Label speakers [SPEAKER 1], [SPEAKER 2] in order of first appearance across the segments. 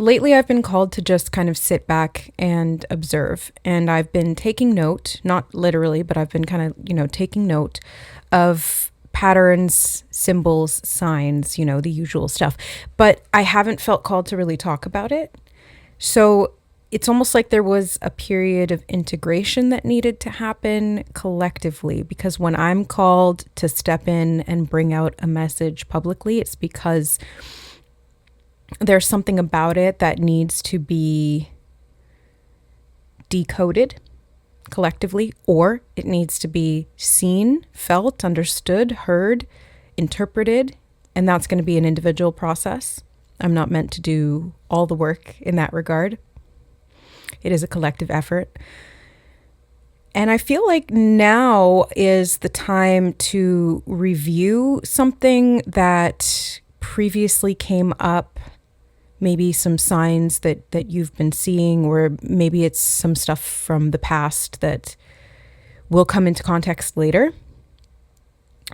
[SPEAKER 1] lately I've been called to just kind of sit back and observe. And I've been taking note, not literally, but I've been kind of, taking note of patterns, symbols, signs, the usual stuff. But I haven't felt called to really talk about it. So it's almost like there was a period of integration that needed to happen collectively, because when I'm called to step in and bring out a message publicly, it's because there's something about it that needs to be decoded collectively, or it needs to be seen, felt, understood, heard, interpreted, and that's going to be an individual process. I'm not meant to do all the work in that regard. It is a collective effort. And I feel like now is the time to review something that previously came up, maybe some signs that you've been seeing, or maybe it's some stuff from the past that will come into context later.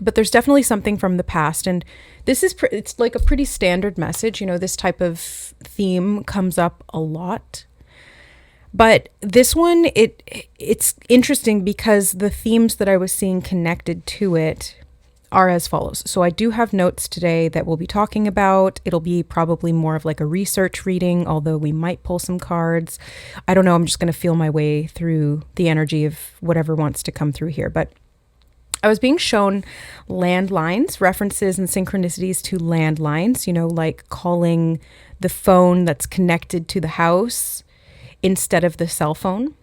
[SPEAKER 1] But there's definitely something from the past, and this is it's like a pretty standard message. This type of theme comes up a lot. But this one, it's interesting because the themes that I was seeing connected to it are as follows. So I do have notes today that we'll be talking about. It'll be probably more of like a research reading, although we might pull some cards. I don't know. I'm just going to feel my way through the energy of whatever wants to come through here. But I was being shown landlines, references and synchronicities to landlines, like calling the phone that's connected to the house instead of the cell phone.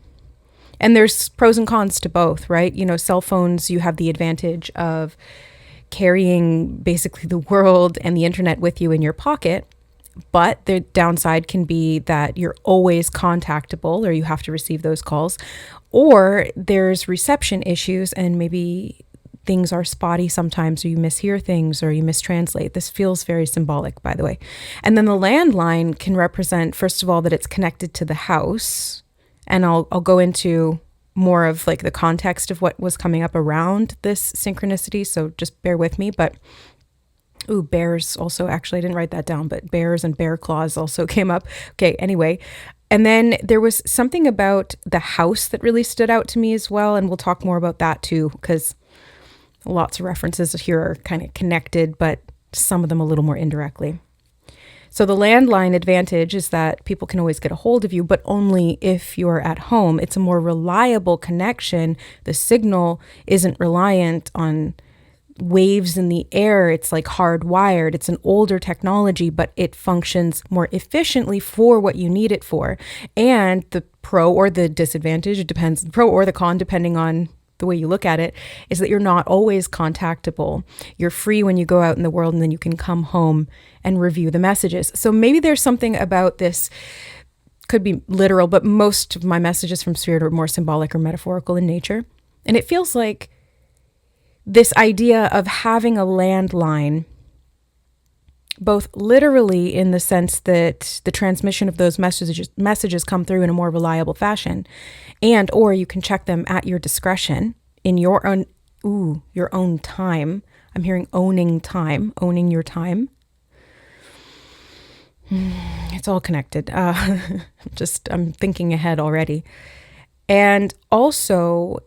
[SPEAKER 1] And there's pros and cons to both, right? Cell phones, you have the advantage of carrying basically the world and the internet with you in your pocket. But the downside can be that you're always contactable, or you have to receive those calls, or there's reception issues and maybe things are spotty sometimes, or you mishear things, or you mistranslate. This feels very symbolic, by the way. And then the landline can represent, first of all, that it's connected to the house. And I'll go into more of like the context of what was coming up around this synchronicity. So just bear with me. But bears also, actually, I didn't write that down, but bears and bear claws also came up. Okay, anyway. And then there was something about the house that really stood out to me as well. And we'll talk more about that too, because lots of references here are kind of connected, but some of them a little more indirectly. So the landline advantage is that people can always get a hold of you, but only if you're at home. It's a more reliable connection. The signal isn't reliant on waves in the air. It's like hardwired. It's an older technology, but it functions more efficiently for what you need it for. And the pro or the disadvantage, it depends, the pro or the con, depending on the way you look at it, is that you're not always contactable. You're free when you go out in the world, and then you can come home and review the messages. So maybe there's something about this, could be literal, but most of my messages from Spirit are more symbolic or metaphorical in nature. And it feels like this idea of having a landline, both literally in the sense that the transmission of those messages come through in a more reliable fashion, and or you can check them at your discretion in your own time. I'm hearing owning time, owning your time. It's all connected. I'm thinking ahead already. And also,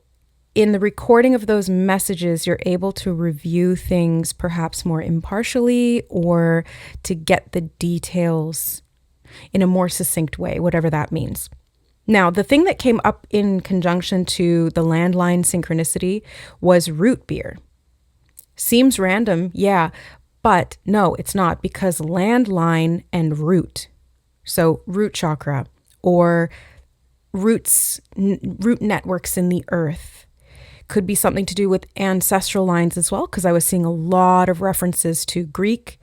[SPEAKER 1] in the recording of those messages, you're able to review things perhaps more impartially, or to get the details in a more succinct way, whatever that means. Now, the thing that came up in conjunction to the landline synchronicity was root beer. Seems random, yeah, but no, it's not, because landline and root, so root chakra or root networks in the earth, could be something to do with ancestral lines as well, because I was seeing a lot of references to Greek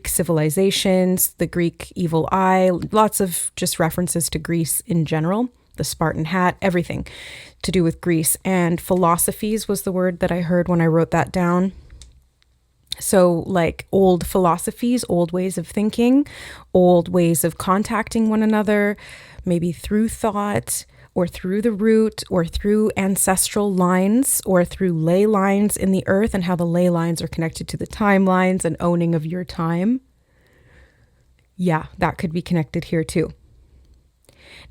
[SPEAKER 1] civilizations, the Greek evil eye, lots of just references to Greece in general, the Spartan hat, everything to do with Greece. And philosophies was the word that I heard when I wrote that down. So like old philosophies, old ways of thinking, old ways of contacting one another, maybe through thought, or through the root, or through ancestral lines, or through ley lines in the earth, and how the ley lines are connected to the timelines and owning of your time. Yeah, that could be connected here too.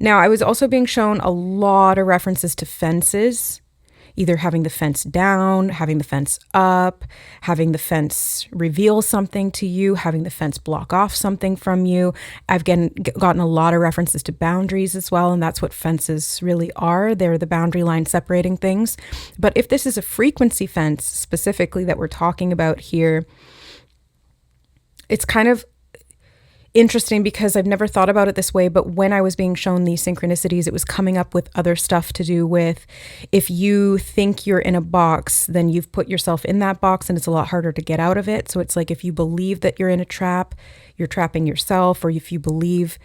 [SPEAKER 1] Now, I was also being shown a lot of references to fences, either having the fence down, having the fence up, having the fence reveal something to you, having the fence block off something from you. I've gotten a lot of references to boundaries as well, and that's what fences really are. They're the boundary line separating things. But if this is a frequency fence specifically that we're talking about here, it's kind of interesting because I've never thought about it this way, but when I was being shown these synchronicities, it was coming up with other stuff to do with, if you think you're in a box, then you've put yourself in that box and it's a lot harder to get out of it. So it's like, if you believe that you're in a trap, you're trapping yourself, or if you believe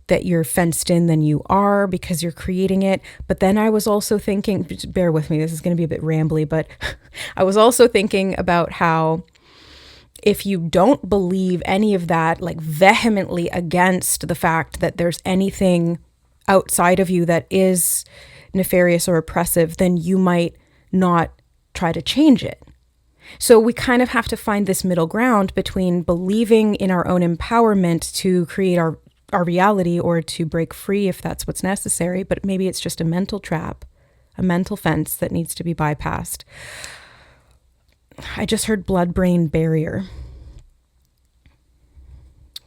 [SPEAKER 1] that you're fenced in, then you are, because you're creating it. But then I was also thinking, bear with me, this is going to be a bit rambly, but I was also thinking about how if you don't believe any of that, like vehemently against the fact that there's anything outside of you that is nefarious or oppressive, then you might not try to change it. So we kind of have to find this middle ground between believing in our own empowerment to create our reality, or to break free if that's what's necessary, but maybe it's just a mental trap, a mental fence that needs to be bypassed. I just heard blood-brain barrier.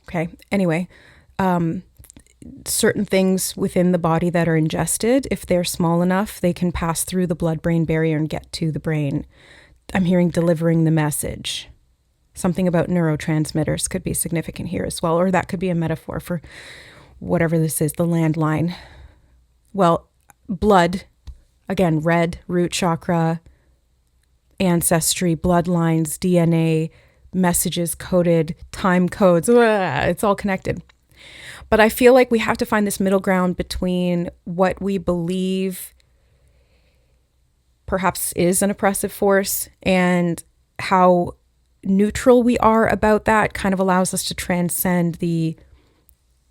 [SPEAKER 1] Okay, anyway, certain things within the body that are ingested, if they're small enough, they can pass through the blood-brain barrier and get to the brain. I'm hearing delivering the message. Something about neurotransmitters could be significant here as well, or that could be a metaphor for whatever this is, the landline. Well, blood, again, red, root chakra, ancestry, bloodlines, DNA, messages coded, time codes, it's all connected. But I feel like we have to find this middle ground between what we believe perhaps is an oppressive force, and how neutral we are about that kind of allows us to transcend the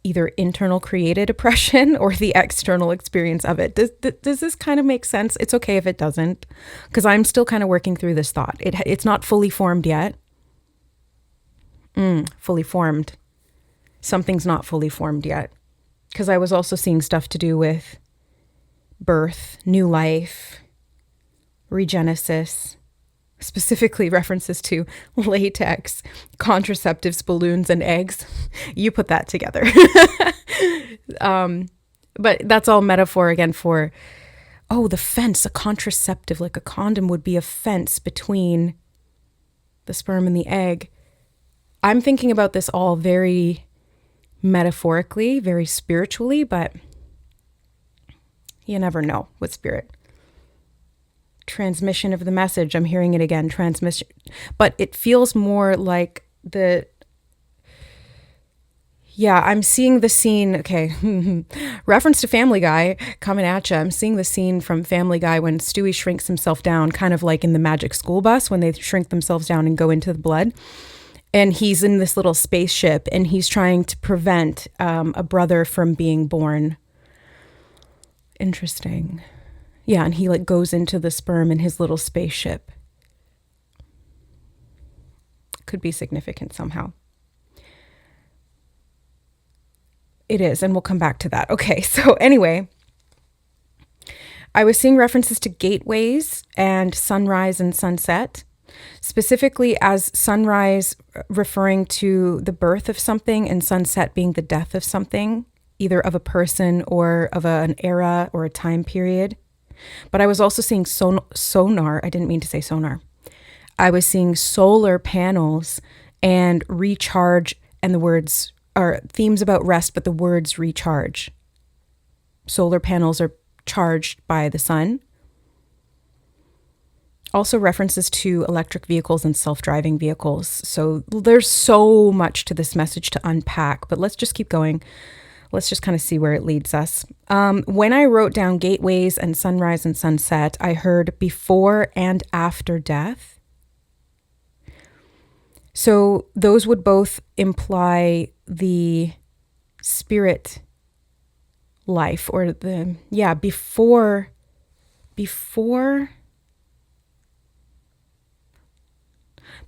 [SPEAKER 1] either internal created oppression or the external experience of it. Does this kind of make sense? It's okay if it doesn't, because I'm still kind of working through this thought. It's not fully formed yet. Fully formed. Something's not fully formed yet. Because I was also seeing stuff to do with birth, new life, regenesis, specifically references to latex, contraceptives, balloons, and eggs. You put that together. But that's all metaphor again for, the fence, a contraceptive, like a condom would be a fence between the sperm and the egg. I'm thinking about this all very metaphorically, very spiritually, but you never know with spirit. Transmission of the message. I'm hearing it again, transmission. But it feels more like I'm seeing the scene. Okay. Reference to Family Guy coming at you. I'm seeing the scene from Family Guy when Stewie shrinks himself down, kind of like in the Magic School Bus when they shrink themselves down and go into the blood. And he's in this little spaceship and he's trying to prevent a brother from being born. Interesting. Yeah, and he like goes into the sperm in his little spaceship. Could be significant somehow. It is, and we'll come back to that. Okay, so anyway, I was seeing references to gateways and sunrise and sunset. Specifically as sunrise referring to the birth of something and sunset being the death of something, either of a person or of an era or a time period. But I was also seeing sonar. I didn't mean to say sonar. I was seeing solar panels and recharge, and the words are themes about rest, but the words recharge. Solar panels are charged by the sun. Also references to electric vehicles and self-driving vehicles. So there's so much to this message to unpack, but let's just keep going. Let's just kind of see where it leads us. When I wrote down gateways and sunrise and sunset, I heard before and after death. So those would both imply the spirit life, or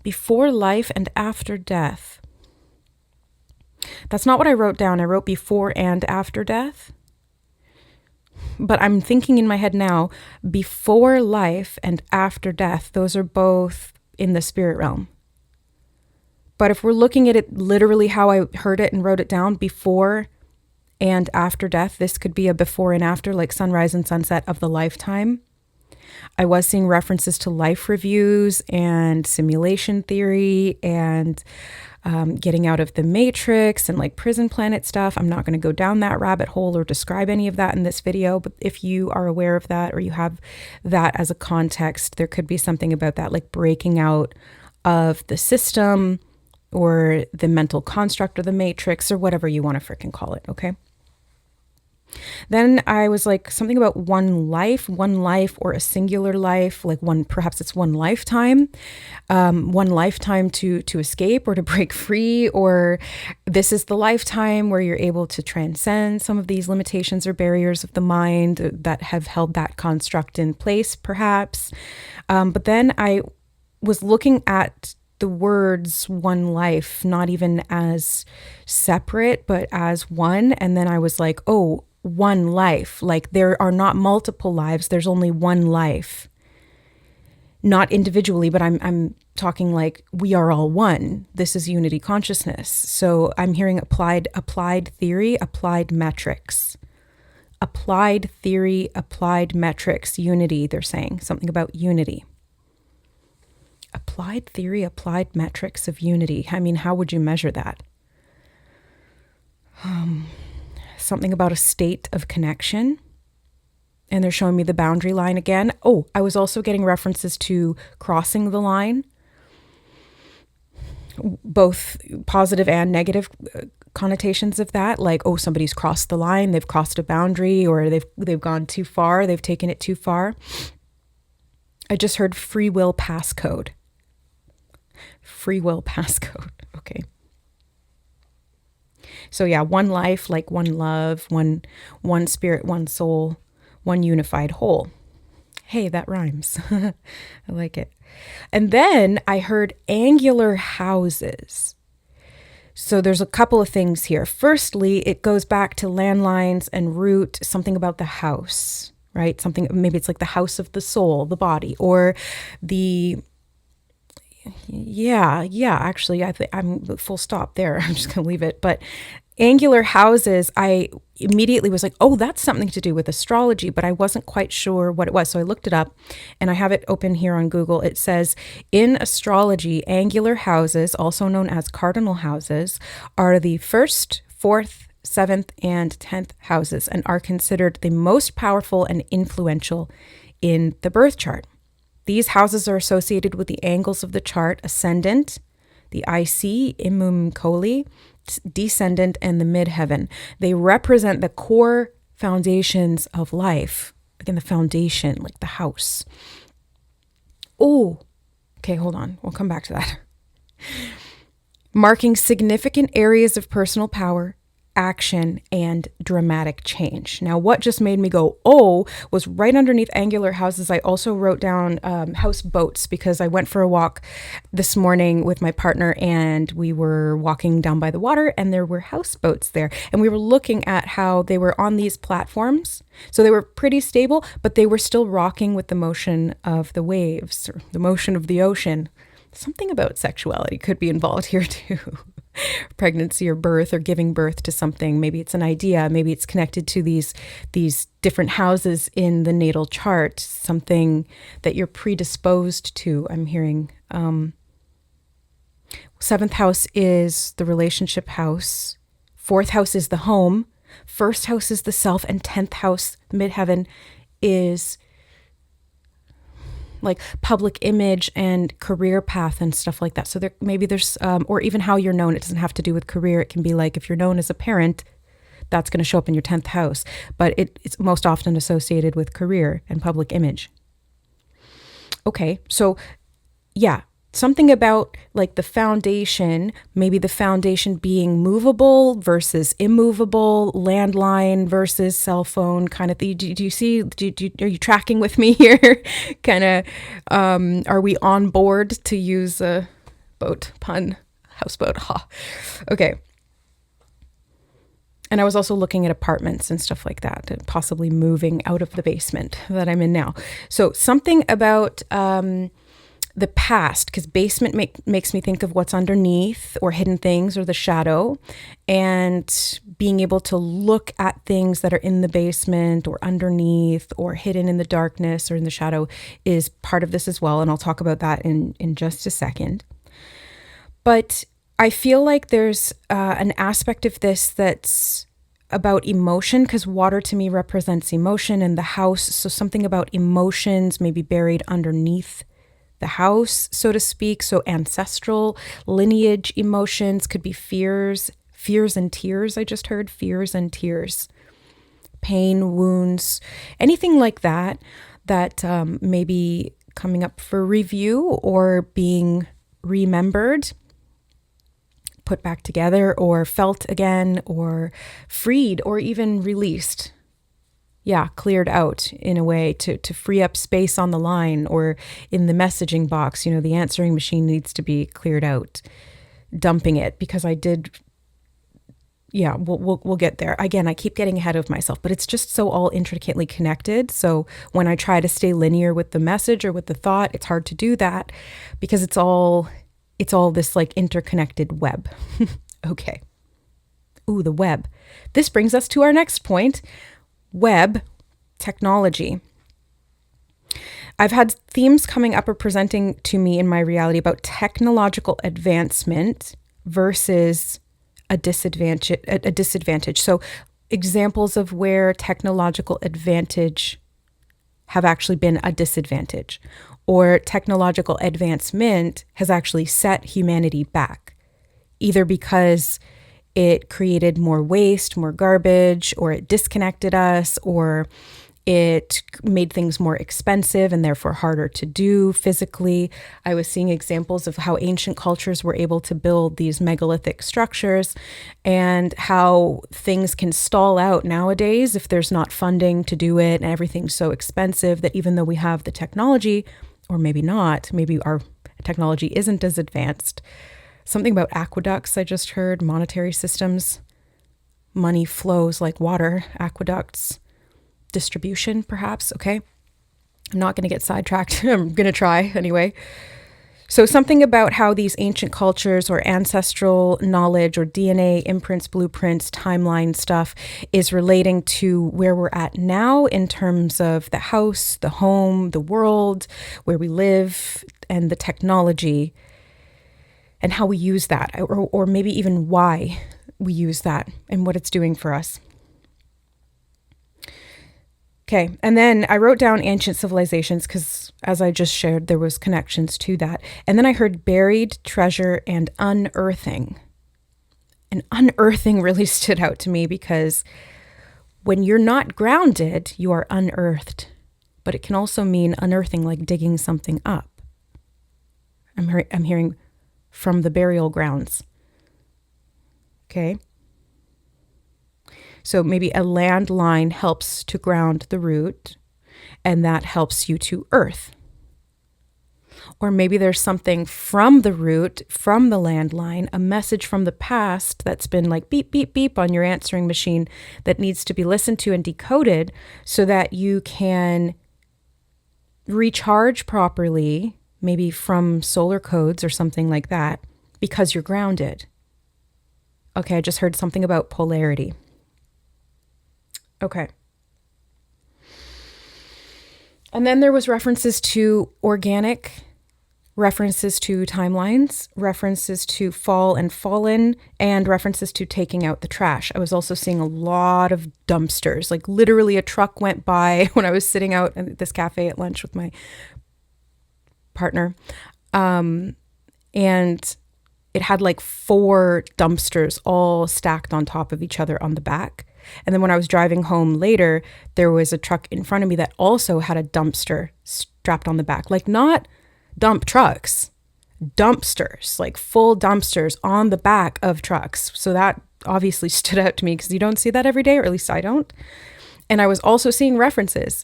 [SPEAKER 1] before life and after death. That's not what I wrote down. I wrote before and after death. But I'm thinking in my head now, before life and after death, those are both in the spirit realm. But if we're looking at it literally how I heard it and wrote it down, before and after death, this could be a before and after, like sunrise and sunset of the lifetime. I was seeing references to life reviews and simulation theory and getting out of the matrix and like prison planet stuff. I'm not going to go down that rabbit hole or describe any of that in this video, but if you are aware of that or you have that as a context, there could be something about that, like breaking out of the system or the mental construct or the matrix or whatever you want to freaking call it, okay? Then I was like, something about one life or a singular life, like one, perhaps it's one lifetime to escape or to break free, or this is the lifetime where you're able to transcend some of these limitations or barriers of the mind that have held that construct in place, perhaps. But then I was looking at the words one life, not even as separate, but as one. And then I was like, oh, one life. Like there are not multiple lives. There's only one life. Not individually, but I'm talking like we are all one. This is unity consciousness. So I'm hearing applied theory, applied metrics. Applied theory, applied metrics, unity. They're saying something about unity. Applied theory, applied metrics of unity. I mean, how would you measure that? Something about a state of connection. And they're showing me the boundary line again. Oh, I was also getting references to crossing the line, both positive and negative connotations of that. Like, oh, somebody's crossed the line, they've crossed a boundary, or they've gone too far, they've taken it too far. I just heard free will passcode. Free will passcode. Okay. So yeah, one life, like one love, one spirit, one soul, one unified whole. Hey, that rhymes. I like it. And then I heard angular houses. So there's a couple of things here. Firstly, it goes back to landlines and root, something about the house, right? Something, maybe it's like the house of the soul, the body, or the... Yeah, actually, I'm full stop there. I'm just going to leave it. But angular houses, I immediately was like, oh, that's something to do with astrology, but I wasn't quite sure what it was. So I looked it up and I have it open here on Google. It says, in astrology, angular houses, also known as cardinal houses, are the first, fourth, seventh, and 10th houses and are considered the most powerful and influential in the birth chart. These houses are associated with the angles of the chart: ascendant, the IC, Imum Coli, descendant, and the midheaven. They represent the core foundations of life. Again, the foundation, like the house. Oh, okay, hold on. We'll come back to that. Marking significant areas of personal power, action, and dramatic change. Now, what just made me go, oh, was right underneath angular houses. I also wrote down houseboats because I went for a walk this morning with my partner and we were walking down by the water and there were houseboats there. And we were looking at how they were on these platforms. So they were pretty stable, but they were still rocking with the motion of the waves or the motion of the ocean. Something about sexuality could be involved here too. Pregnancy or birth or giving birth to something. Maybe it's an idea. Maybe it's connected to these different houses in the natal chart, something that you're predisposed to. I'm hearing 7th house is the relationship house. 4th house is the home. 1st house is the self. And 10th house, the midheaven, is like public image and career path and stuff like that. So there's or even how you're known. It doesn't have to do with career. It can be like if you're known as a parent, that's going to show up in your 10th house. But it's most often associated with career and public image. Okay, so yeah, something about like the foundation, maybe the foundation being movable versus immovable, landline versus cell phone kind of thing. Do you see, are you tracking with me here? Kind of, are we on board to use a boat pun, houseboat? Ha. Okay. And I was also looking at apartments and stuff like that, and possibly moving out of the basement that I'm in now. So something about the past, because basement makes me think of what's underneath or hidden things or the shadow, and being able to look at things that are in the basement or underneath or hidden in the darkness or in the shadow is part of this as well. And I'll talk about that in just a second. But I feel like there's an aspect of this that's about emotion, because water to me represents emotion, and the house. So something about emotions maybe buried underneath the house, so to speak. So ancestral lineage emotions could be fears and tears. I just heard fears and tears, pain, wounds, anything like that, that maybe coming up for review or being remembered, put back together, or felt again, or freed, or even released. Yeah, cleared out in a way to free up space on the line or in the messaging box. You know, the answering machine needs to be cleared out, dumping it, because I did. Yeah, we'll get there. Again, I keep getting ahead of myself, but it's just so all intricately connected. So when I try to stay linear with the message or with the thought, it's hard to do that because it's all this like interconnected web. Okay. Ooh, the web. This brings us to our next point. Web technology. I've had themes coming up or presenting to me in my reality about technological advancement versus a disadvantage. So examples of where technological advantage have actually been a disadvantage, or technological advancement has actually set humanity back, either because it created more waste, more garbage, or it disconnected us, or it made things more expensive and therefore harder to do physically. I was seeing examples of how ancient cultures were able to build these megalithic structures, and how things can stall out nowadays if there's not funding to do it, and everything's so expensive that even though we have the technology, or maybe not, maybe our technology isn't as advanced. Something about aqueducts I just heard, monetary systems, money flows like water, aqueducts, distribution perhaps, okay? I'm not going to get sidetracked. I'm going to try anyway. So something about how these ancient cultures or ancestral knowledge or DNA imprints, blueprints, timeline stuff is relating to where we're at now in terms of the house, the home, the world, where we live, and the technology, and how we use that, or maybe even why we use that and what it's doing for us. Okay, and then I wrote down ancient civilizations because, as I just shared, there was connections to that. And then I heard buried treasure and unearthing. And unearthing really stood out to me because when you're not grounded, you are unearthed. But it can also mean unearthing, like digging something up. I'm hearing from the burial grounds. Okay. So maybe a landline helps to ground the root, and that helps you to earth. Or maybe there's something from the root, from the landline, a message from the past that's been like beep, beep, beep on your answering machine that needs to be listened to and decoded so that you can recharge properly, maybe from solar codes or something like that, because you're grounded. Okay, I just heard something about polarity. Okay. And then there was references to organic, references to timelines, references to fall and fallen, and references to taking out the trash. I was also seeing a lot of dumpsters, like literally a truck went by when I was sitting out at this cafe at lunch with my partner. And it had like 4 dumpsters all stacked on top of each other on the back. And then when I was driving home later, there was a truck in front of me that also had a dumpster strapped on the back. Like not dump trucks, dumpsters, like full dumpsters on the back of trucks. So that obviously stood out to me because you don't see that every day, or at least I don't. And I was also seeing references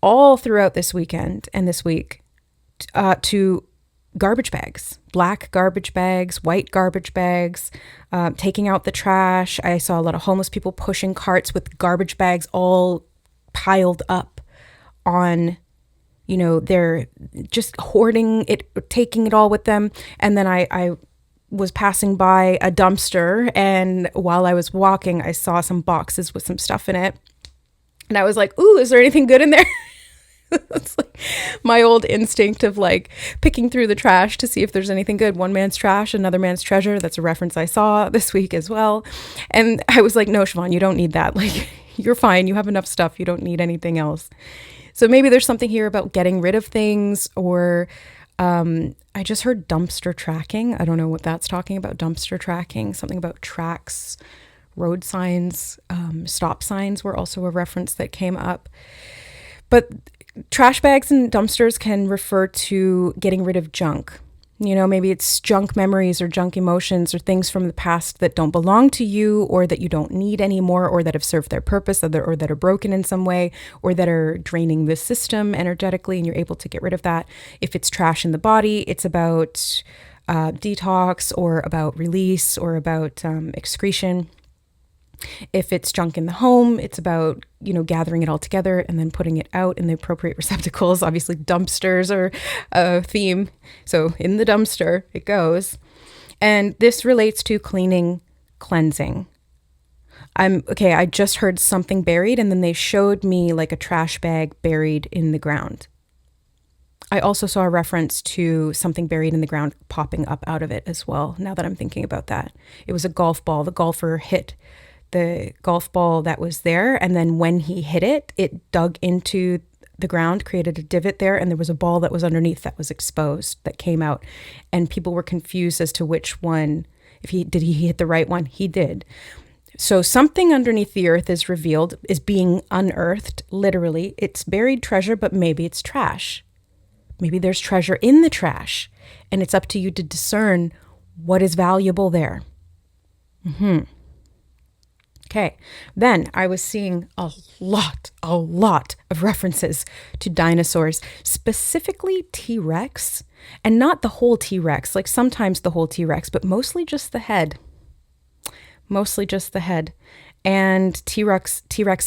[SPEAKER 1] all throughout this weekend and this week to garbage bags, black garbage bags, white garbage bags, taking out the trash. I saw a lot of homeless people pushing carts with garbage bags all piled up on, they're just hoarding it, taking it all with them. And then I was passing by a dumpster, and while I was walking, I saw some boxes with some stuff in it. And I was like, ooh, is there anything good in there? It's like my old instinct of like picking through the trash to see if there's anything good. One man's trash, another man's treasure. That's a reference I saw this week as well. And I was like, no, Siobhan, you don't need that. Like, you're fine. You have enough stuff. You don't need anything else. So maybe there's something here about getting rid of things, or I just heard dumpster tracking. I don't know what that's talking about. Dumpster tracking, something about tracks, road signs, stop signs were also a reference that came up. But trash bags and dumpsters can refer to getting rid of junk. Maybe it's junk memories or junk emotions or things from the past that don't belong to you, or that you don't need anymore, or that have served their purpose, or that are broken in some way, or that are draining the system energetically, and you're able to get rid of that. If it's trash in the body, it's about detox, or about release, or about excretion. If it's junk in the home, it's about, gathering it all together and then putting it out in the appropriate receptacles. Obviously, dumpsters are a theme. So in the dumpster it goes. And this relates to cleaning, cleansing. I just heard something buried, and then they showed me like a trash bag buried in the ground. I also saw a reference to something buried in the ground popping up out of it as well, now that I'm thinking about that. It was a golf ball. The golfer hit the golf ball that was there, and then when he hit it, it dug into the ground, created a divot there, and there was a ball that was underneath that was exposed, that came out, and people were confused as to which one, did he hit the right one? He did. So something underneath the earth is revealed, is being unearthed, literally. It's buried treasure, but maybe it's trash. Maybe there's treasure in the trash, and it's up to you to discern what is valuable there. Okay, then I was seeing a lot of references to dinosaurs, specifically T-Rex, and not the whole T-Rex, like sometimes the whole T-Rex, but mostly just the head. And T-Rex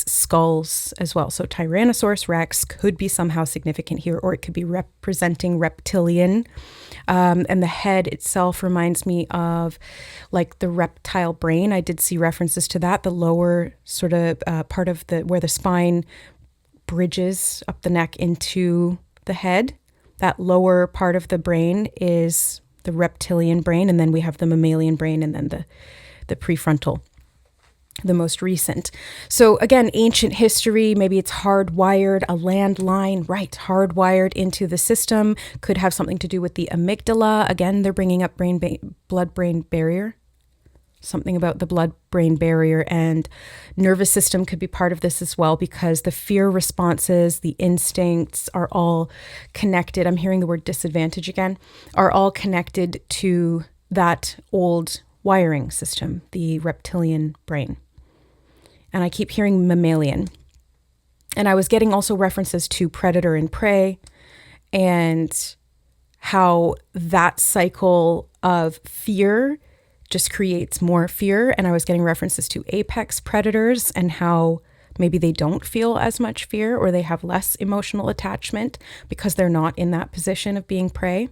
[SPEAKER 1] skulls as well. So Tyrannosaurus Rex could be somehow significant here, or it could be representing reptilian. And the head itself reminds me of like the reptile brain. I did see references to that, the lower sort of part of where the spine bridges up the neck into the head. That lower part of the brain is the reptilian brain, and then we have the mammalian brain, and then the prefrontal, the most recent. So again, ancient history, maybe it's hardwired, a landline, right, hardwired into the system, could have something to do with the amygdala. Again, they're bringing up blood-brain barrier, something about the blood-brain barrier, and nervous system could be part of this as well, because the fear responses, the instincts are all connected. I'm hearing the word disadvantage again, are all connected to that old wiring system, the reptilian brain. And I keep hearing mammalian. And I was getting also references to predator and prey, and how that cycle of fear just creates more fear. And I was getting references to apex predators, and how maybe they don't feel as much fear, or they have less emotional attachment because they're not in that position of being prey.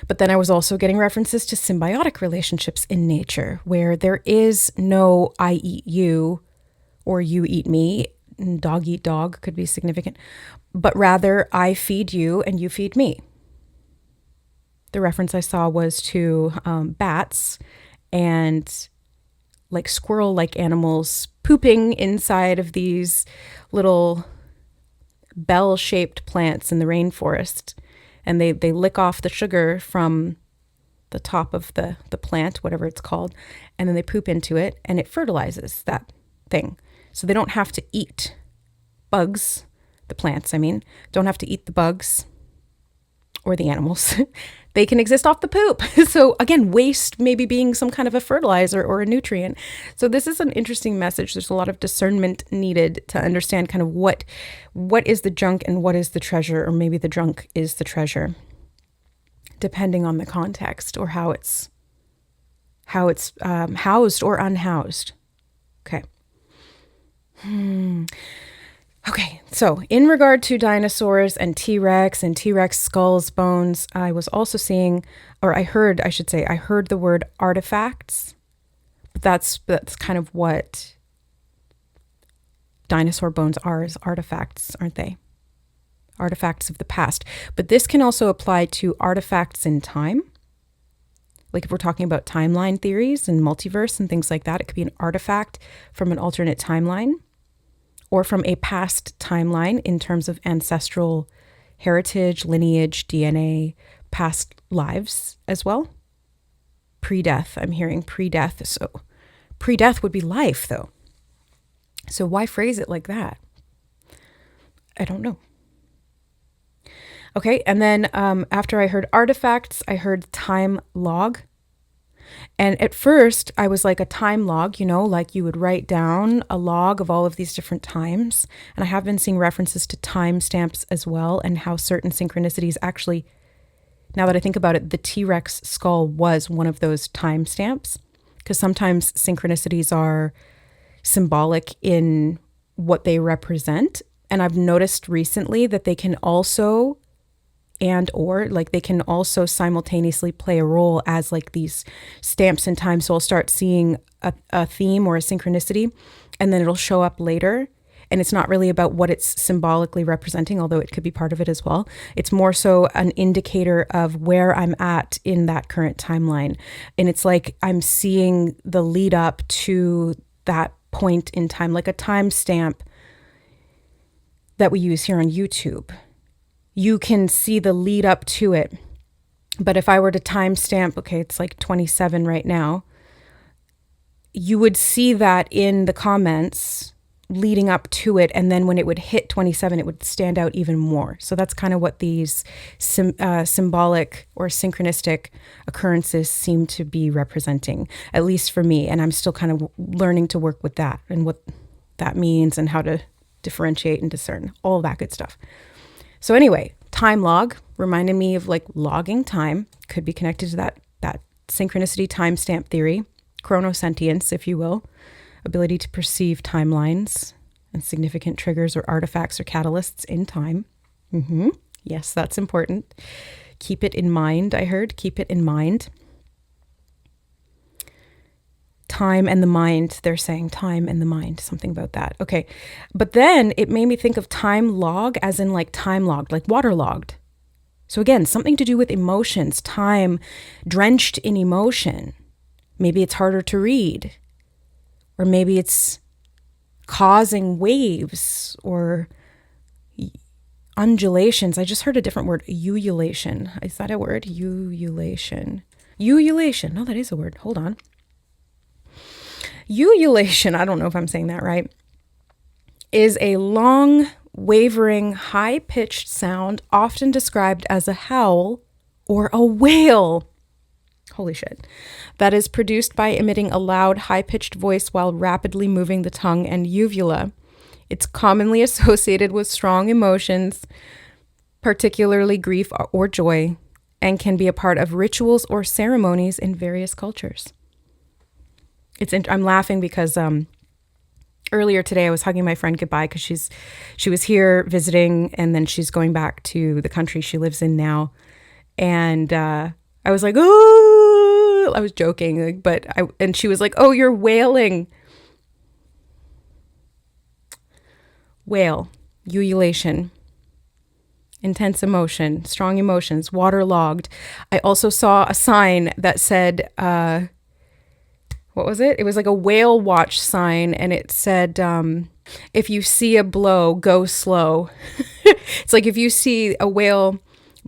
[SPEAKER 1] But then I was also getting references to symbiotic relationships in nature, where there is no I eat you or you eat me, and dog eat dog could be significant, but rather I feed you and you feed me. The reference I saw was to bats and like squirrel-like animals pooping inside of these little bell-shaped plants in the rainforest. And they lick off the sugar from the top of the plant, whatever it's called, and then they poop into it, and it fertilizes that thing. So they don't have to eat bugs, the plants, don't have to eat the bugs or the animals. They can exist off the poop. So again, waste maybe being some kind of a fertilizer or a nutrient. So this is an interesting message. There's a lot of discernment needed to understand kind of what is the junk and what is the treasure, or maybe the junk is the treasure. depending on the context or how it's housed or unhoused. Okay. Okay, so in regard to dinosaurs and T-Rex skulls, bones, I was also seeing, or I heard the word artifacts. But that's kind of what dinosaur bones are, is artifacts, aren't they? Artifacts of the past. But this can also apply to artifacts in time. Like if we're talking about timeline theories and multiverse and things like that, it could be an artifact from an alternate timeline or from a past timeline in terms of ancestral heritage, lineage, DNA, past lives as well. Pre-death, I'm hearing pre-death. So pre-death would be life though. So why phrase it like that? I don't know. Okay, and then after I heard artifacts, I heard time log. And at first, I was like, a time log, like you would write down a log of all of these different times. And I have been seeing references to timestamps as well, and how certain synchronicities actually, now that I think about it, the T-Rex skull was one of those timestamps, because sometimes synchronicities are symbolic in what they represent. And I've noticed recently that they can also they can also simultaneously play a role as like these stamps in time. So I'll start seeing a theme or a synchronicity, and then it'll show up later. And it's not really about what it's symbolically representing, although it could be part of it as well. It's more so an indicator of where I'm at in that current timeline. And it's like I'm seeing the lead up to that point in time, like a timestamp that we use here on YouTube. You can see the lead up to it. But if I were to timestamp, okay, it's like 27 right now, you would see that in the comments leading up to it. And then when it would hit 27, it would stand out even more. So that's kind of what these symbolic or synchronistic occurrences seem to be representing, at least for me. And I'm still kind of learning to work with that and what that means and how to differentiate and discern, all of that good stuff. So anyway, time log reminded me of like logging time, could be connected to that synchronicity timestamp theory, chronosentience, if you will, ability to perceive timelines and significant triggers or artifacts or catalysts in time. Yes, that's important. Keep it in mind, I heard. Keep it in mind. Time and the mind, they're saying time and the mind, something about that. Okay. But then it made me think of time log as in like time logged, like waterlogged. So again, something to do with emotions, time drenched in emotion. Maybe it's harder to read, or maybe it's causing waves or undulations. I just heard a different word, ululation. Is that a word? Ululation. Ululation. No, that is a word. Hold on. Ululation, I don't know if I'm saying that right, is a long, wavering, high-pitched sound often described as a howl or a wail. Holy shit. That is produced by emitting a loud, high-pitched voice while rapidly moving the tongue and uvula. It's commonly associated with strong emotions, particularly grief or joy, and can be a part of rituals or ceremonies in various cultures. I'm laughing because earlier today I was hugging my friend goodbye because she was here visiting, and then she's going back to the country she lives in now. And I was like, oh, I was joking, and she was like, oh, you're wailing. Wail, ululation, intense emotion, strong emotions, waterlogged. I also saw a sign that said, what was it? It was like a whale watch sign, and it said, if you see a blow, go slow. It's like if you see a whale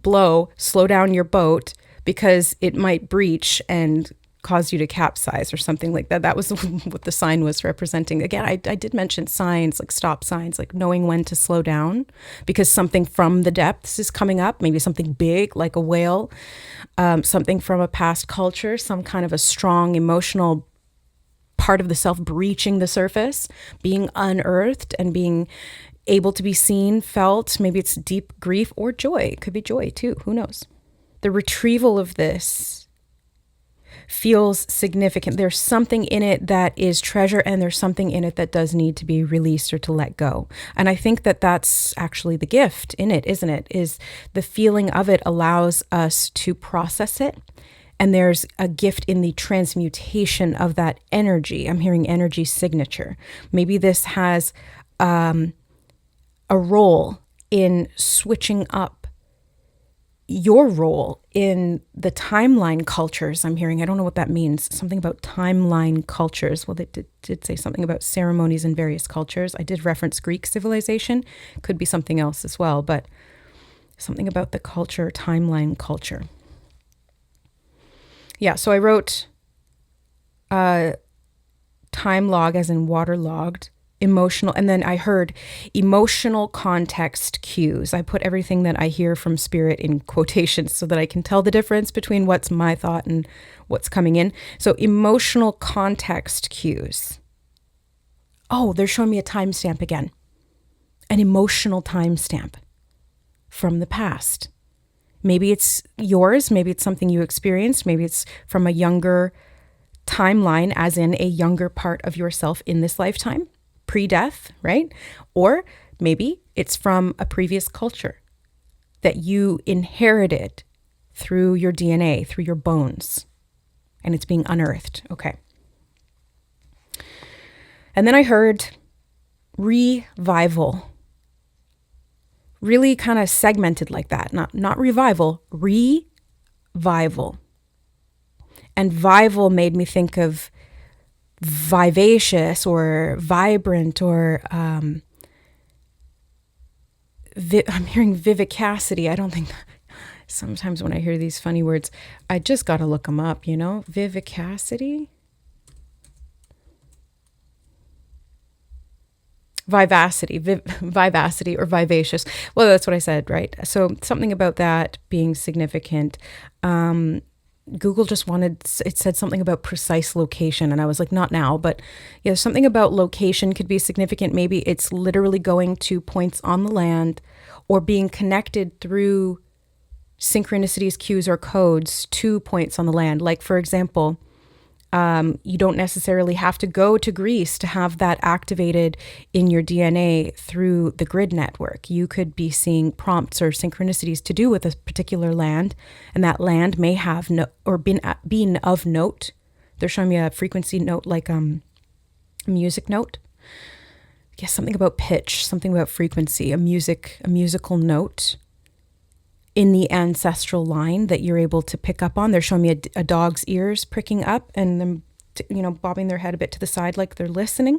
[SPEAKER 1] blow, slow down your boat because it might breach and cause you to capsize or something like that. That was what the sign was representing. Again, I did mention signs, like stop signs, like knowing when to slow down because something from the depths is coming up, maybe something big like a whale, something from a past culture, some kind of a strong emotional part of the self breaching the surface, being unearthed and being able to be seen, felt. Maybe it's deep grief or joy. It could be joy too. Who knows? the retrieval of this feels significant. There's something in it that is treasure, and there's something in it that does need to be released or to let go. And I think that that's actually the gift in it, isn't it? Is the feeling of it allows us to process it. And there's a gift in the transmutation of that energy. I'm hearing energy signature. Maybe this has a role in switching up your role in the timeline cultures. I'm hearing, I don't know what that means. Something about timeline cultures. Well, they did say something about ceremonies in various cultures. I did reference Greek civilization. Could be something else as well, but something about the culture, timeline culture. Yeah, so I wrote time log as in waterlogged, emotional, and then I heard emotional context cues. I put everything that I hear from spirit in quotations so that I can tell the difference between what's my thought and what's coming in. So emotional context cues. Oh, they're showing me a timestamp again. An emotional timestamp from the past. Maybe it's yours, maybe it's something you experienced, maybe it's from a younger timeline, as in a younger part of yourself in this lifetime. Pre-death, right? Or maybe it's from a previous culture that you inherited through your DNA, through your bones, and it's being unearthed. Okay. And then I heard revival. Really kind of segmented like that. Not revival, revival. And vival made me think of vivacious or vibrant or I'm hearing vivacity. I don't think sometimes when I hear these funny words, I just got to look them up, vivacity, vivacity or vivacious. Well, that's what I said, right? So something about that being significant. Google just it said something about precise location. And I was like, not now, but yeah, something about location could be significant. Maybe it's literally going to points on the land or being connected through synchronicities, cues, or codes to points on the land. Like, for example, you don't necessarily have to go to Greece to have that activated in your DNA through the grid network. You could be seeing prompts or synchronicities to do with a particular land, and that land may have been of note. They're showing me a frequency note, like a music note. Yes, something about pitch, something about frequency, a musical note in the ancestral line that you're able to pick up on. They're showing me a dog's ears pricking up and them, bobbing their head a bit to the side like they're listening,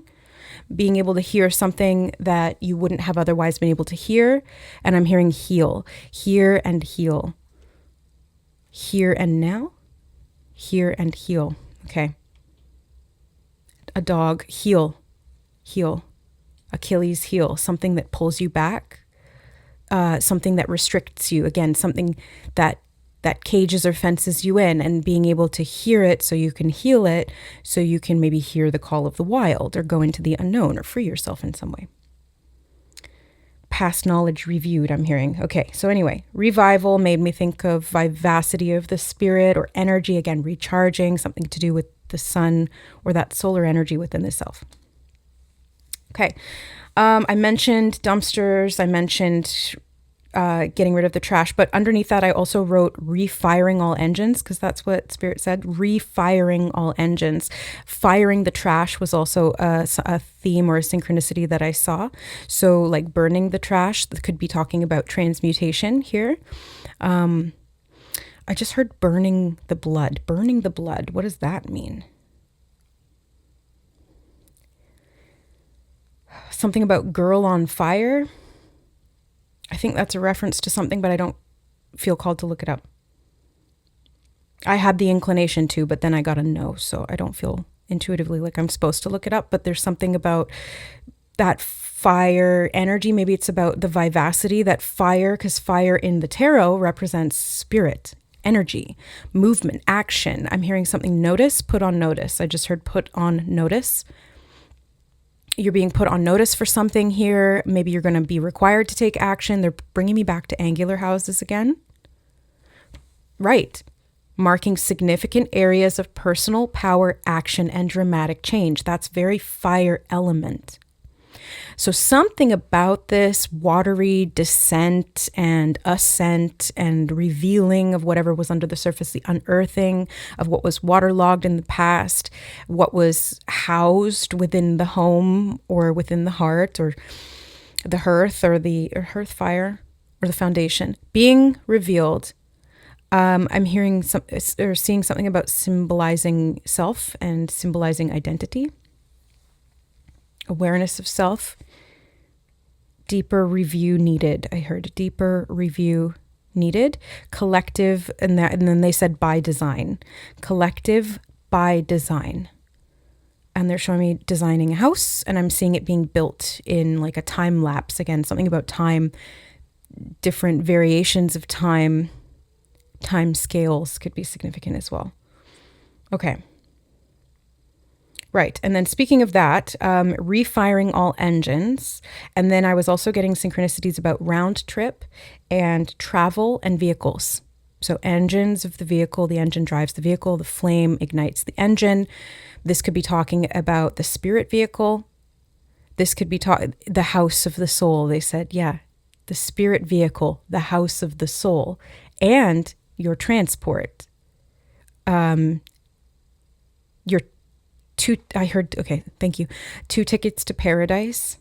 [SPEAKER 1] being able to hear something that you wouldn't have otherwise been able to hear. And I'm hearing heal, hear and heal, here and now, hear and heal. Okay. A dog, heal, Achilles heel, something that pulls you back. Something that restricts you, again, something that cages or fences you in, and being able to hear it so you can heal it, so you can maybe hear the call of the wild or go into the unknown or free yourself in some way. Past knowledge reviewed, I'm hearing. Okay, so anyway, revival made me think of vivacity of the spirit or energy, again, recharging, something to do with the sun or that solar energy within the self. Okay. I mentioned dumpsters. I mentioned getting rid of the trash. But underneath that, I also wrote refiring all engines, because that's what Spirit said, refiring all engines. Firing the trash was also a theme or a synchronicity that I saw. So like burning the trash, that could be talking about transmutation here. I just heard burning the blood. Burning the blood. What does that mean? Something about girl on fire. I think that's a reference to something, but I don't feel called to look it up. I had the inclination to, but then I got a no, so I don't feel intuitively like I'm supposed to look it up. But there's something about that fire energy. Maybe it's about the vivacity, that fire, because fire in the tarot represents spirit, energy, movement, action. I'm hearing something notice, put on notice. I just heard put on notice. You're being put on notice for something here. Maybe you're going to be required to take action. They're bringing me back to angular houses again. Right. Marking significant areas of personal power, action, and dramatic change. That's very fire element. So something about this watery descent and ascent and revealing of whatever was under the surface, the unearthing of what was waterlogged in the past, what was housed within the home or within the heart or the hearth or the hearth fire or the foundation being revealed. I'm hearing or seeing something about symbolizing self and symbolizing identity, awareness of self. Deeper review needed. I heard deeper review needed. Collective, and then they said by design. Collective by design. And they're showing me designing a house, and I'm seeing it being built in like a time lapse. Again, something about time, different variations of time. Time scales could be significant as well. Okay. Right. And then speaking of that, refiring all engines. And then I was also getting synchronicities about round trip and travel and vehicles. So engines of the vehicle, the engine drives the vehicle, the flame ignites the engine. This could be talking about the spirit vehicle. This could be the house of the soul. They said, yeah, the spirit vehicle, the house of the soul, and your transport. Thank you. 2 tickets to paradise.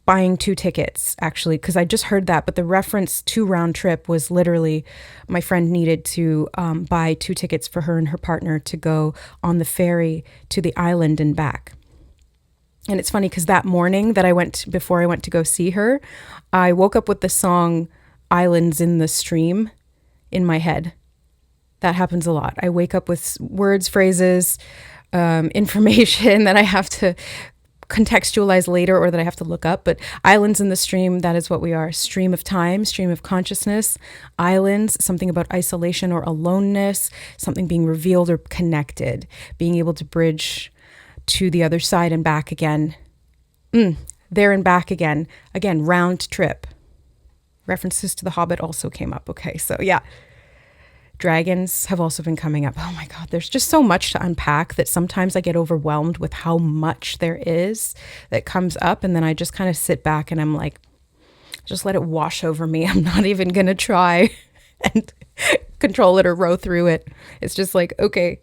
[SPEAKER 1] Buying 2 tickets, actually, because I just heard that, but the reference to round trip was literally my friend needed to buy 2 tickets for her and her partner to go on the ferry to the island and back. And it's funny because that morning that before I went to go see her, I woke up with the song Islands in the Stream in my head. That happens a lot. I wake up with words, phrases, information that I have to contextualize later or that I have to look up. But islands in the stream, that is what we are. Stream of time, stream of consciousness. Islands, something about isolation or aloneness, something being revealed or connected, being able to bridge to the other side and back again. There and back again. Again, round trip. References to The Hobbit also came up. Okay, so yeah. Dragons have also been coming up. Oh my God, there's just so much to unpack that sometimes I get overwhelmed with how much there is that comes up. And then I just kind of sit back and I'm like, just let it wash over me. I'm not even going to try and control it or row through it. It's just like, okay,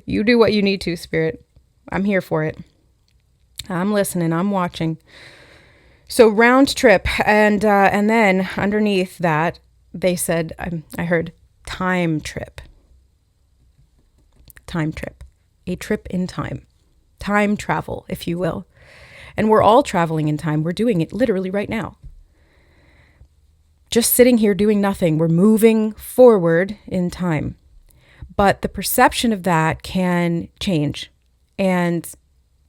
[SPEAKER 1] you do what you need to, Spirit. I'm here for it. I'm listening. I'm watching. So round trip. And then underneath that, they said, I heard, time trip. Time trip. A trip in time. Time travel, if you will. And we're all traveling in time. We're doing it literally right now. Just sitting here doing nothing. We're moving forward in time. But the perception of that can change. And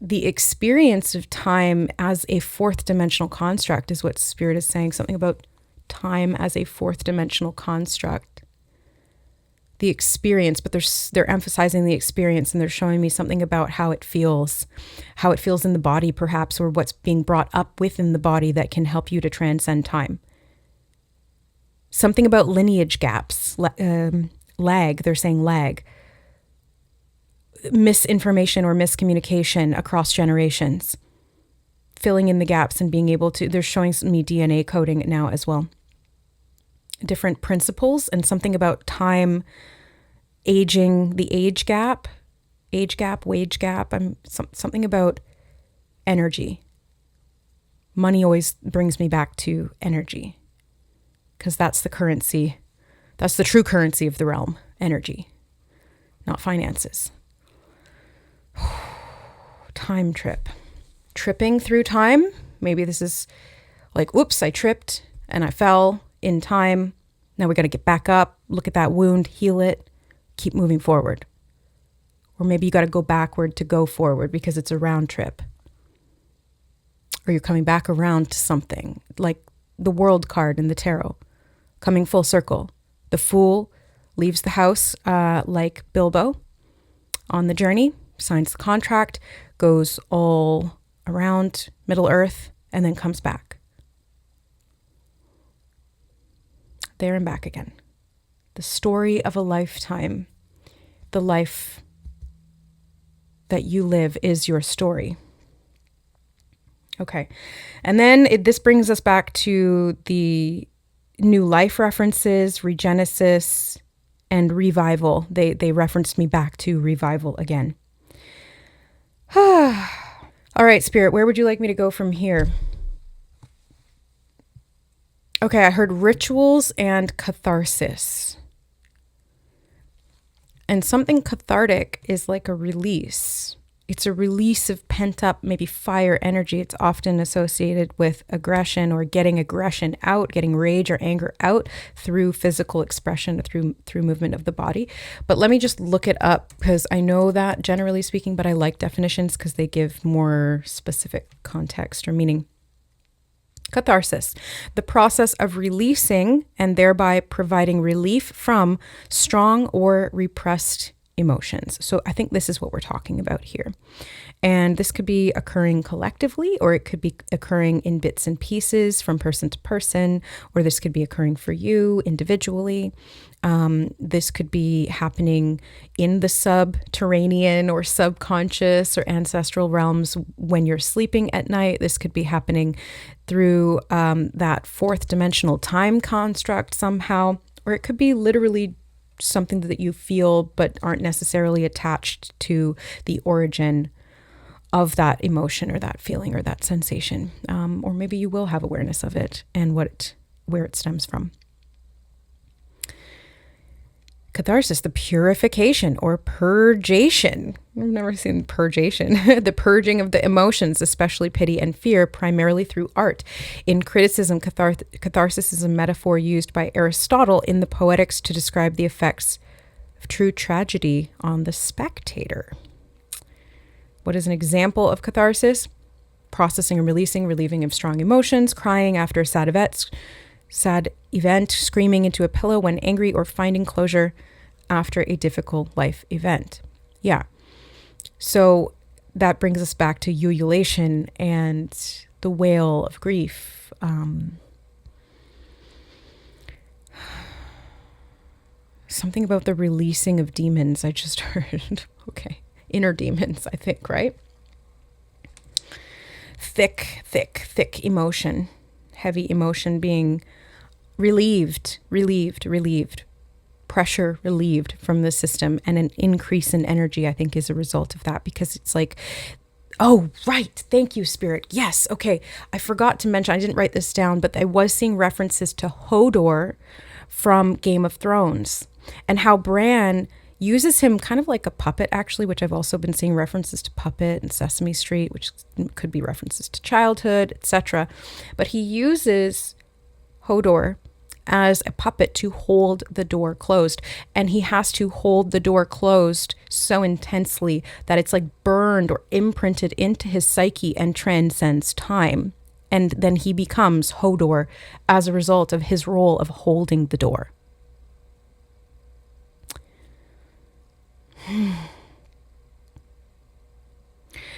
[SPEAKER 1] the experience of time as a 4th dimensional construct is what Spirit is saying. Something about time as a 4th dimensional construct. The experience, but they're emphasizing the experience, and they're showing me something about how it feels in the body perhaps, or what's being brought up within the body that can help you to transcend time. Something about lineage gaps, lag, they're saying lag. Misinformation or miscommunication across generations. Filling in the gaps and being able to, they're showing me DNA coding now as well. Different principles and something about time, aging, the age gap, wage gap. Something about energy. Money always brings me back to energy because that's the currency. That's the true currency of the realm, energy, not finances. Time trip. Tripping through time. Maybe this is like, whoops, I tripped and I fell in time. Now we got to get back up, look at that wound, heal it, keep moving forward. Or maybe you got to go backward to go forward because it's a round trip. Or you're coming back around to something like the World card in the tarot, coming full circle. The Fool leaves the house like Bilbo on the journey, signs the contract, goes all around Middle Earth, and then comes back. There and back again. the story of a lifetime. The life that you live is your story. Okay. And then this brings us back to the new life references, regenesis, and revival. They referenced me back to revival again. All right, Spirit, where would you like me to go from here? Okay, I heard rituals and catharsis. And something cathartic is like a release. It's a release of pent up, maybe fire energy. It's often associated with aggression or getting aggression out, getting rage or anger out through physical expression, through movement of the body. But let me just look it up, because I know that generally speaking, but I like definitions because they give more specific context or meaning. Catharsis, the process of releasing and thereby providing relief from strong or repressed emotions. So I think this is what we're talking about here. And this could be occurring collectively, or it could be occurring in bits and pieces from person to person, or this could be occurring for you individually. This could be happening in the subterranean or subconscious or ancestral realms when you're sleeping at night. This could be happening through that fourth dimensional time construct somehow, or it could be literally something that you feel but aren't necessarily attached to the origin of that emotion or that feeling or that sensation. Or maybe you will have awareness of it and where it stems from. Catharsis, the purification or purgation. I've never seen purgation. The purging of the emotions, especially pity and fear, primarily through art. In criticism, catharsis is a metaphor used by Aristotle in the Poetics to describe the effects of true tragedy on the spectator. What is an example of catharsis? Processing and releasing, relieving of strong emotions, crying after a sad event, screaming into a pillow when angry, or finding closure after a difficult life event. Yeah. So that brings us back to ululation and the wail of grief. Something about the releasing of demons, I just heard. Okay. Inner demons, I think, right? Thick emotion. Heavy emotion being relieved, pressure relieved from the system, and an increase in energy, I think, is a result of that, because it's like, oh, right. Thank you, Spirit. Yes. Okay. I forgot to mention, I didn't write this down, but I was seeing references to Hodor from Game of Thrones and how Bran uses him kind of like a puppet, actually, which I've also been seeing references to Puppet and Sesame Street, which could be references to childhood, etc. But he uses Hodor as a puppet to hold the door closed. And he has to hold the door closed so intensely that it's like burned or imprinted into his psyche and transcends time. And then he becomes Hodor as a result of his role of holding the door.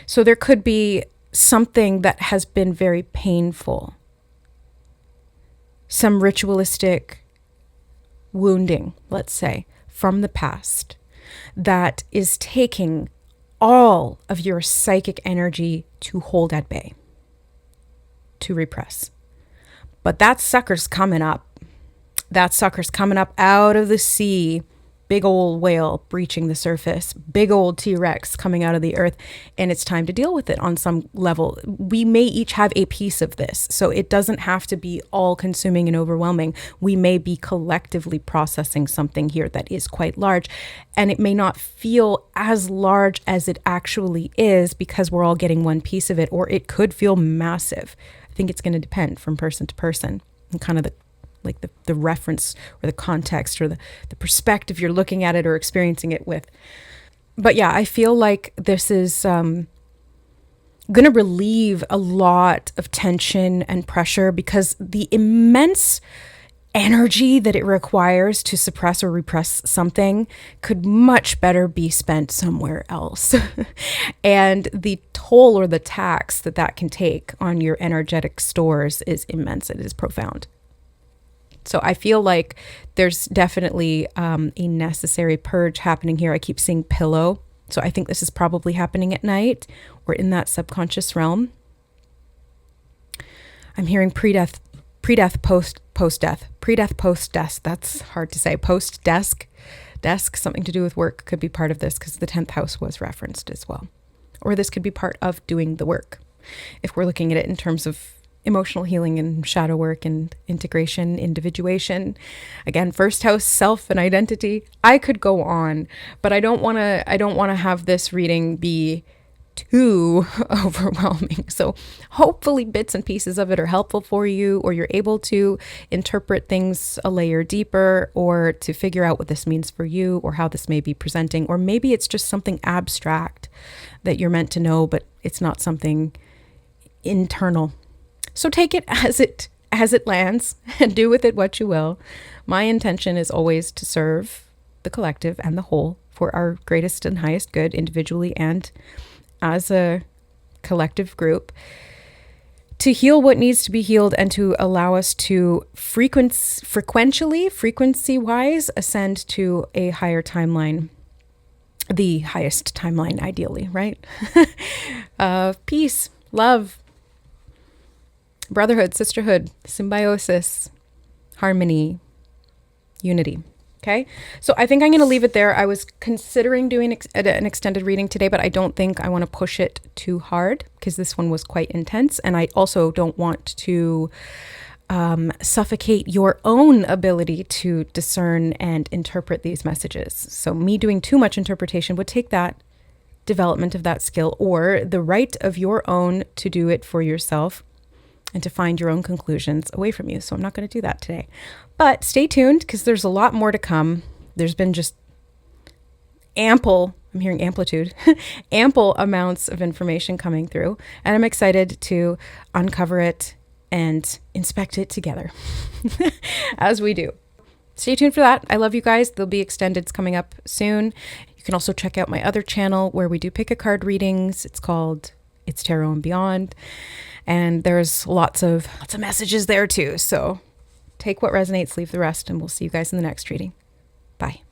[SPEAKER 1] So there could be something that has been very painful. Some ritualistic wounding, let's say, from the past that is taking all of your psychic energy to hold at bay, to repress. But that sucker's coming up. That sucker's coming up out of the sea. Big old whale breaching the surface, big old T-Rex coming out of the earth, and it's time to deal with it on some level. We may each have a piece of this, so it doesn't have to be all consuming and overwhelming. We may be collectively processing something here that is quite large, and it may not feel as large as it actually is because we're all getting one piece of it, or it could feel massive. I think it's going to depend from person to person and kind of the reference or the context or the perspective you're looking at it or experiencing it with. But yeah, I feel like this is going to relieve a lot of tension and pressure, because the immense energy that it requires to suppress or repress something could much better be spent somewhere else. And the toll or the tax that can take on your energetic stores is immense. It is profound. So I feel like there's definitely a necessary purge happening here. I keep seeing pillow. So I think this is probably happening at night or in that subconscious realm. I'm hearing pre-death, post-death, pre-death, post-death. That's hard to say. Post-desk, desk, something to do with work could be part of this because the 10th house was referenced as well. Or this could be part of doing the work. If we're looking at it in terms of emotional healing and shadow work and integration, individuation. Again, first house, self and identity. I could go on, but I don't want to have this reading be too overwhelming. So hopefully bits and pieces of it are helpful for you, or you're able to interpret things a layer deeper, or to figure out what this means for you, or how this may be presenting, or maybe it's just something abstract that you're meant to know, but it's not something internal. So take it as it lands and do with it what you will. My intention is always to serve the collective and the whole for our greatest and highest good, individually and as a collective group, to heal what needs to be healed and to allow us to frequency-wise ascend to a higher timeline, the highest timeline ideally, right? Peace, love, brotherhood, sisterhood, symbiosis, harmony, unity. Okay, so I think I'm going to leave it there. I was considering doing an extended reading today, but I don't think I want to push it too hard because this one was quite intense. And I also don't want to suffocate your own ability to discern and interpret these messages. So me doing too much interpretation would take that development of that skill, or the right of your own to do it for yourself and to find your own conclusions away from you. So I'm not going to do that today. But stay tuned because there's a lot more to come. There's been just ample, I'm hearing amplitude, ample amounts of information coming through. And I'm excited to uncover it and inspect it together as we do. Stay tuned for that. I love you guys. There'll be extendeds coming up soon. You can also check out my other channel where we do pick a card readings. It's called It's Tarot and Beyond. And there's lots of messages there too. So take what resonates, leave the rest, and we'll see you guys in the next reading. Bye.